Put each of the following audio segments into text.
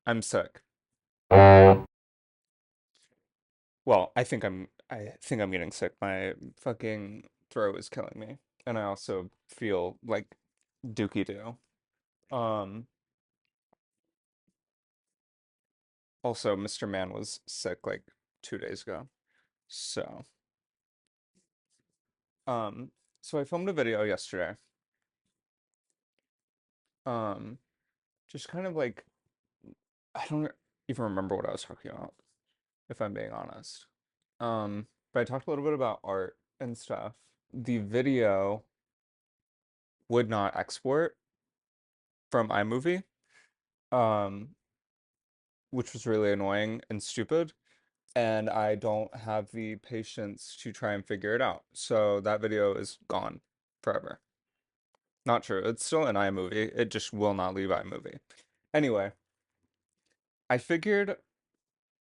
I'm sick. Well, I think I'm getting sick. My fucking throat is killing me. And I also feel like dookie do. Um, Also Mr. Man was sick like 2 days ago. So, um, so I filmed a video yesterday. Um, just kind of like I don't even remember what I was talking about, if I'm being honest. But I talked a little bit about art and stuff. The video would not export from iMovie, um, which was really annoying and stupid. And I don't have the patience to try and figure it out. So that video is gone forever. Not true. It's still in iMovie. It just will not leave iMovie. Anyway, I figured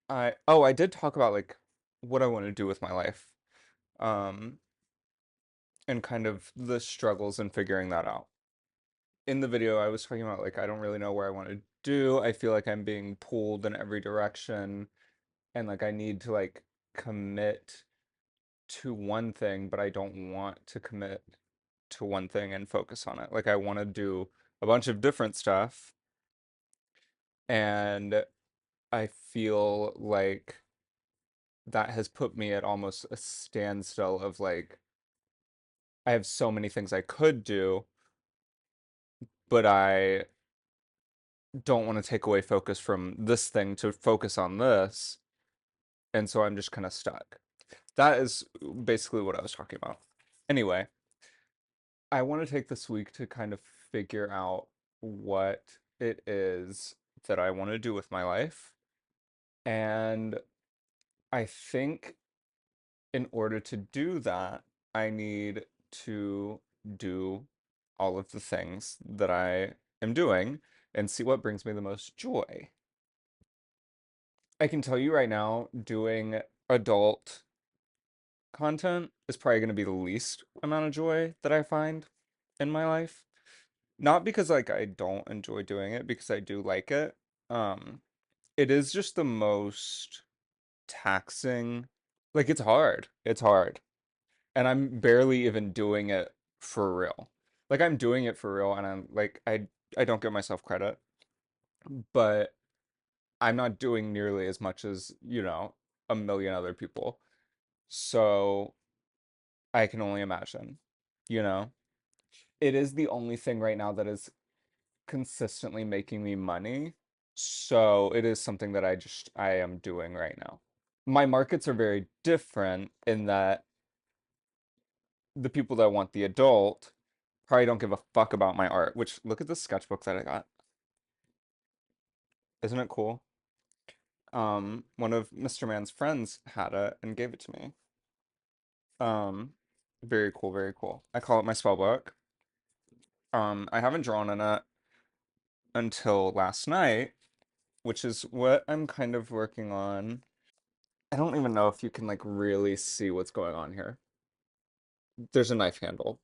I did talk about like what I want to do with my life. Um, and kind of the struggles in figuring that out. In the video, I was talking about like I don't really know where I want to do. I feel like I'm being pulled in every direction and like I need to like commit to one thing, but I don't want to commit to one thing and focus on it. Like I want to do a bunch of different stuff, and I feel like that has put me at almost a standstill of like I have so many things I could do, but I don't want to take away focus from this thing to focus on this, and so I'm just kind of stuck. That is basically what I was talking about. Anyway, I want to take this week to kind of figure out what it is that I want to do with my life. And I think in order to do that, I need to do all of the things that I am doing and see what brings me the most joy. I can tell you right now, doing adult content is probably going to be the least amount of joy that I find in my life. Not because like I don't enjoy doing it, because I do like it. Um, it is just the most taxing. Like it's hard. It's hard. And I'm barely even doing it for real. Like I'm doing it for real and I'm like I don't give myself credit, but I'm not doing nearly as much as, a million other people. So I can only imagine, you know? It is the only thing right now that is consistently making me money. So it is something that I am doing right now. My markets are very different in that the people that want the adult probably don't give a fuck about my art, which look at the sketchbook that I got. Isn't it cool? One of Mr. Man's friends had it and gave it to me. Um, Very cool, very cool. I call it my spell book. I haven't drawn in it until last night, which is what I'm kind of working on. I don't even know if you can like really see what's going on here. There's a knife handle.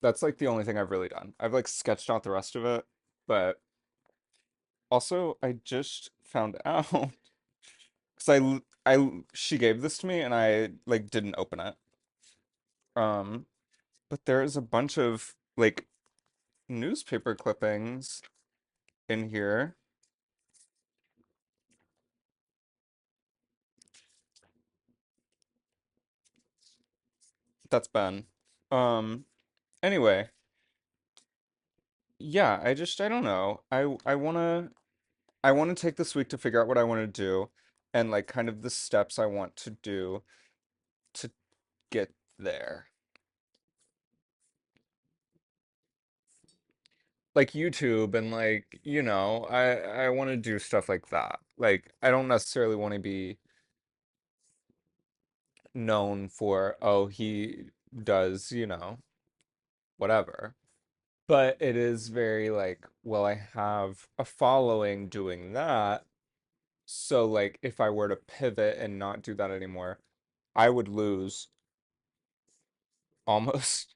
That's like the only thing I've really done. I've like sketched out the rest of it, but also I just found out because she gave this to me and I like didn't open it. Um, but there is a bunch of like newspaper clippings in here. That's Ben. Um, anyway, yeah, I don't know. I wanna take this week to figure out what I want to do and like kind of the steps I want to do to get there. Like YouTube and like, I want to do stuff like that. Like I don't necessarily want to be known for, oh, he does, whatever. But it is very like, well, I have a following doing that. So like if I were to pivot and not do that anymore, I would lose almost.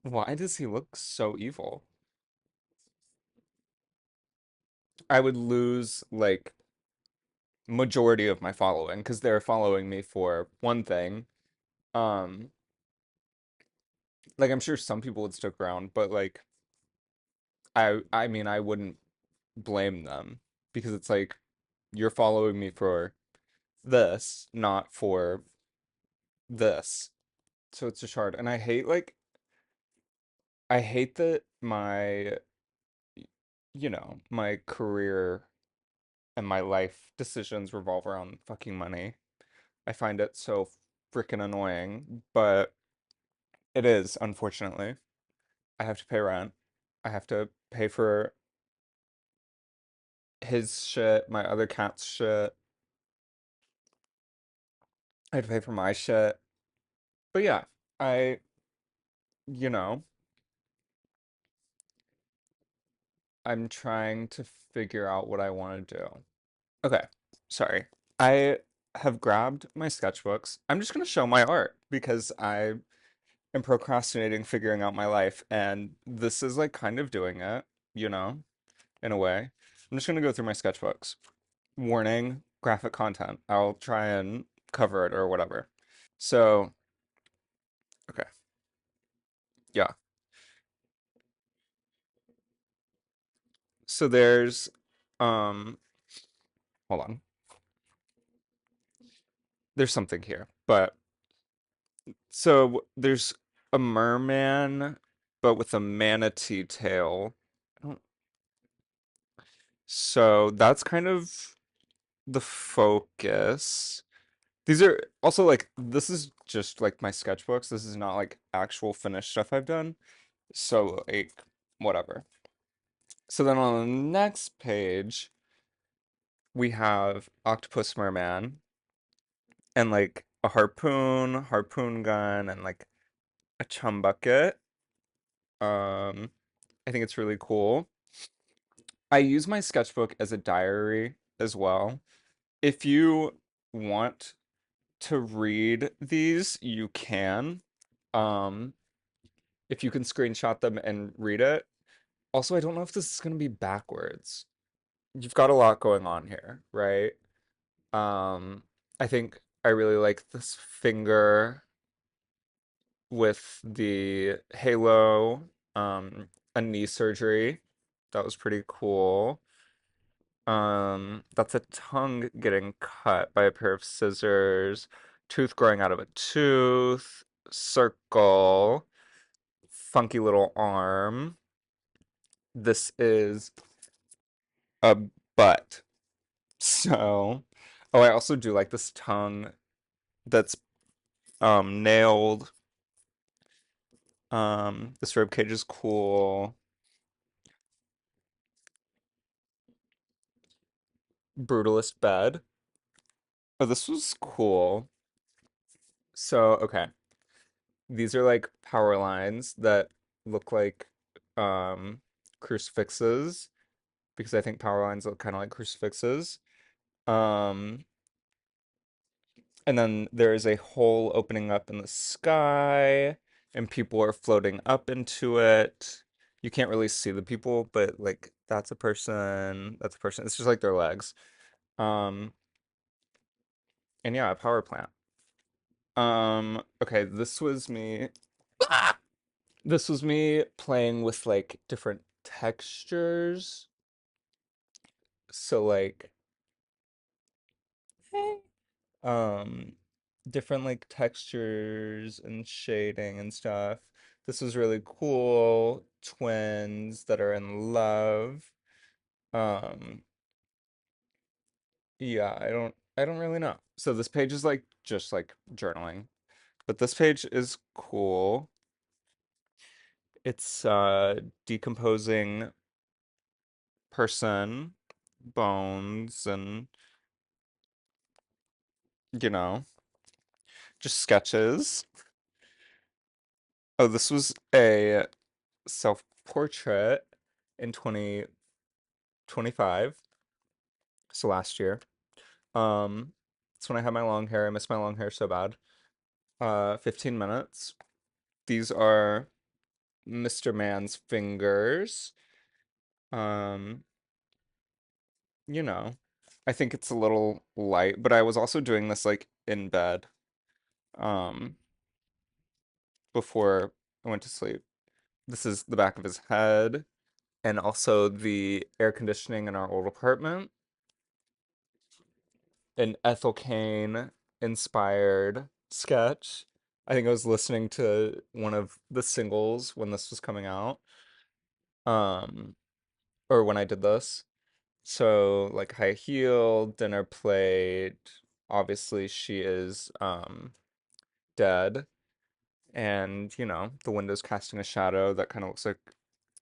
Why does he look so evil? I would lose like majority of my following because they're following me for one thing. Um, like I'm sure some people would stick around, but like I mean I wouldn't blame them because it's like you're following me for this, not for this. So it's just hard. And I hate that my career and my life decisions revolve around fucking money. I find it so freaking annoying, but it is, unfortunately. I have to pay rent. I have to pay for his shit, my other cat's shit. I have to pay for my shit. But yeah, I, you know, I'm trying to figure out what I want to do. Okay, sorry. I have grabbed my sketchbooks. I'm just going to show my art because I am procrastinating figuring out my life, and this is like kind of doing it, you know, in a way. I'm just going to go through my sketchbooks. Warning, graphic content. I'll try and cover it or whatever. So, okay, yeah. So there's, um, hold on. There's something here, but so there's a merman, but with a manatee tail. I don't- So that's kind of the focus. These are also like, this is just like my sketchbooks. This is not like actual finished stuff I've done. So like, whatever. So then on the next page, we have Octopus Merman and like a harpoon gun, and like a chum bucket. Um, I think it's really cool. I use my sketchbook as a diary as well. If you want to read these, you can. Um, if you can screenshot them and read it. Also, I don't know if this is going to be backwards. You've got a lot going on here, right? Um, I think I really like this finger with the halo, a knee surgery. That was pretty cool. That's a tongue getting cut by a pair of scissors, tooth growing out of a tooth, circle, funky little arm. This is a butt. So, oh, I also do like this tongue that's nailed. This rib cage is cool. Brutalist bed. Oh, this was cool. So, okay. These are like power lines that look like um crucifixes because I think power lines look kind of like crucifixes. Um, and then there is a hole opening up in the sky, and people are floating up into it. You can't really see the people, but like that's a person, that's a person. It's just like their legs. Um, and yeah, a power plant. Okay, this was me. This was me playing with like different textures. So like um different like textures and shading and stuff. This was really cool. Twins that are in love. Um yeah, I don't really know. So this page is like just like journaling. But this page is cool. It's decomposing person, bones, and you know, just sketches. Oh, this was a self-portrait in 2025, so last year. It's when I had my long hair. I miss my long hair so bad. 15 minutes. These are Mr. Man's fingers. Um, you know, I think it's a little light, but I was also doing this like in bed, um, before I went to sleep. This is the back of his head and also the air conditioning in our old apartment. An Ethel Kane inspired sketch. I think I was listening to one of the singles when this was coming out, um, or when I did this. So like high heel, dinner plate. Obviously, she is dead, and the window's casting a shadow that kind of looks like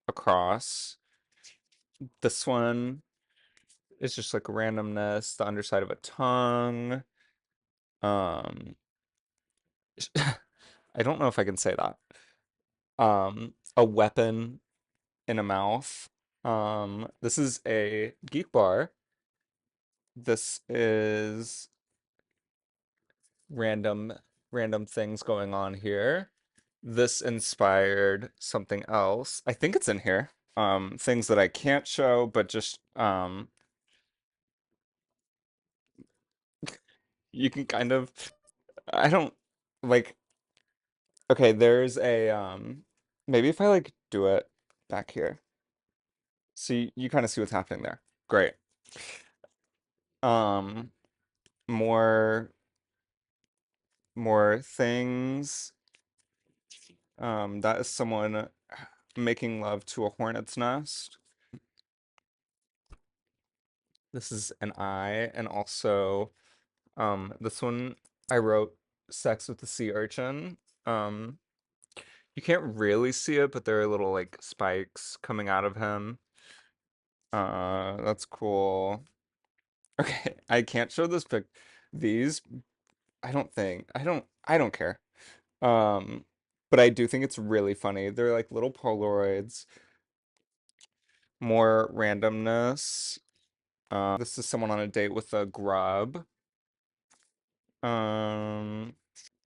a cross. This one is just like randomness, the underside of a tongue. Um, I don't know if I can say that. A weapon in a mouth. This is a geek bar. This is random random things going on here. This inspired something else. I think it's in here. Things that I can't show, but just you can kind of I don't like okay, there's a maybe if I like do it back here. So you kind of see what's happening there. Great. Um more more things. That is someone making love to a hornet's nest. This is an eye, and also this one I wrote sex with the sea urchin. Um, you can't really see it, but there are little like spikes coming out of him. That's cool. Okay, I can't show this pic. These, I don't care. Um, but I do think it's really funny. They're like little Polaroids, more randomness. This is someone on a date with a grub.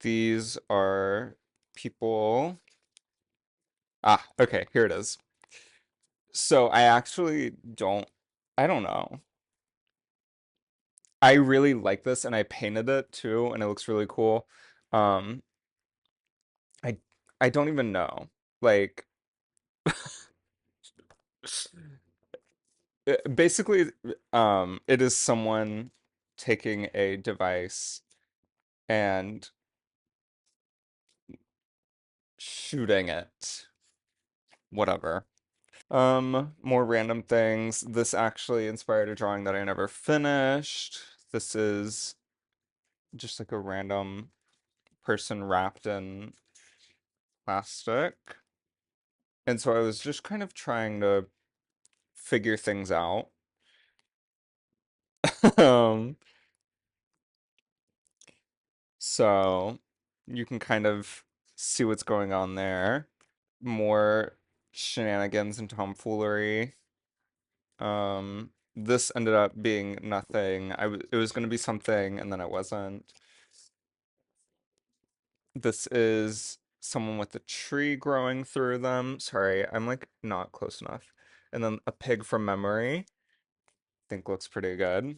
These are people. Okay, here it is. So I actually I don't know. I really like this and I painted it too, and it looks really cool. Um, I I don't even know. Like basically it is someone taking a device and shooting it. Whatever. More random things. This actually inspired a drawing that I never finished. This is just like a random person wrapped in plastic. And so I was just kind of trying to figure things out. Um, so you can kind of see what's going on there. More shenanigans and tomfoolery. This ended up being nothing. It was going to be something and then it wasn't. This is someone with a tree growing through them. Sorry, I'm like not close enough. And then a pig from memory. Think looks pretty good.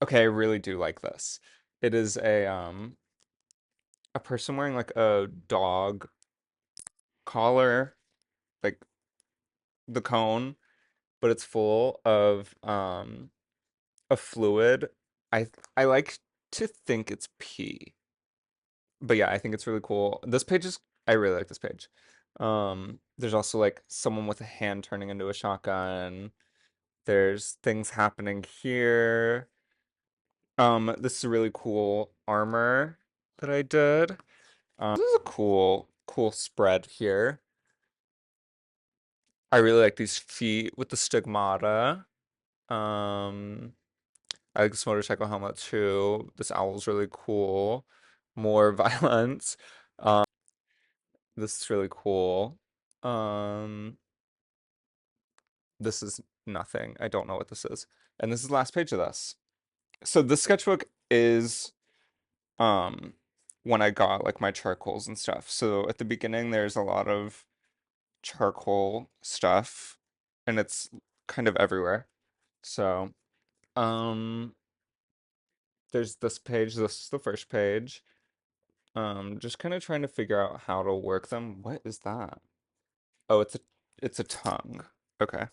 Okay, I really do like this. It is a person wearing like a dog collar, like the cone, but it's full of a fluid. I like to think it's pee. But yeah, I think it's really cool. This page is I really like this page. There's also like someone with a hand turning into a shotgun. There's things happening here. This is a really cool armor that I did. This is a cool spread here. I really like these feet with the stigmata. Um, I like this motorcycle helmet too. This owl's really cool. More violence. This is really cool. Um, this is nothing. I don't know what this is. And this is the last page of this. So this sketchbook is um when I got like my charcoals and stuff. So at the beginning there's a lot of charcoal stuff and it's kind of everywhere. So Um, there's this page. This is the first page. Just kind of trying to figure out how to work them. What is that? Oh, it's a tongue. Okay.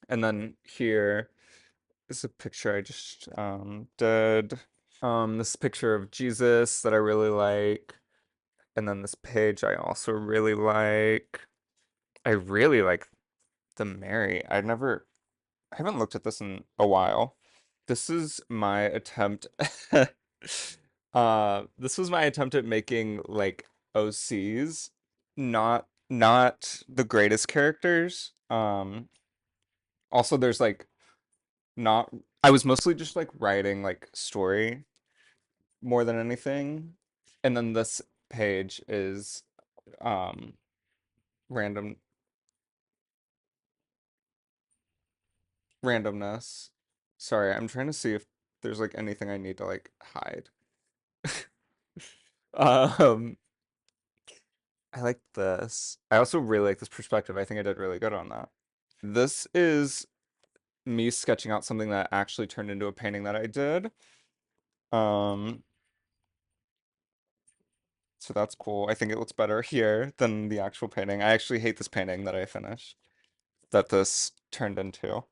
And then here is a picture I just did. This picture of Jesus that I really like. And then this page I also really like. I really like the Mary. I haven't looked at this in a while. This is my attempt this was my attempt at making like OCs, not the greatest characters. Also there's like not I was mostly just like writing like story more than anything. And then this page is um random randomness. Sorry, I'm trying to see if there's like anything I need to like hide. Um, I like this. I also really like this perspective. I think I did really good on that. This is me sketching out something that actually turned into a painting that I did. Um, so that's cool. I think it looks better here than the actual painting. I actually hate this painting that I finished, that this turned into.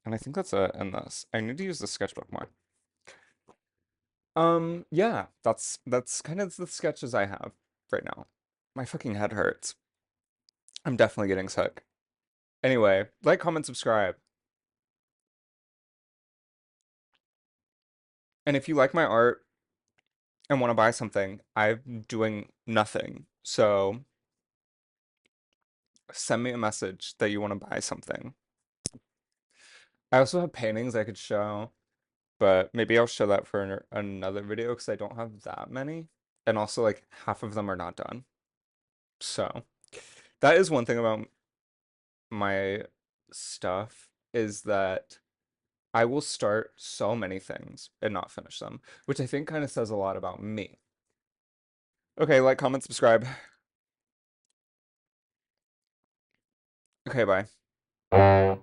And I think that's it in this. I need to use the sketchbook more. Yeah, that's kind of the sketches I have right now. My fucking head hurts. I'm definitely getting sick. Anyway, like, comment, subscribe. And if you like my art and want to buy something, I'm doing nothing. So send me a message that you want to buy something. I also have paintings I could show, but maybe I'll show that for another video because I don't have that many. And also, like, half of them are not done. So that is one thing about my stuff is that I will start so many things and not finish them, which I think kind of says a lot about me. Okay, like, comment, subscribe. Okay, bye.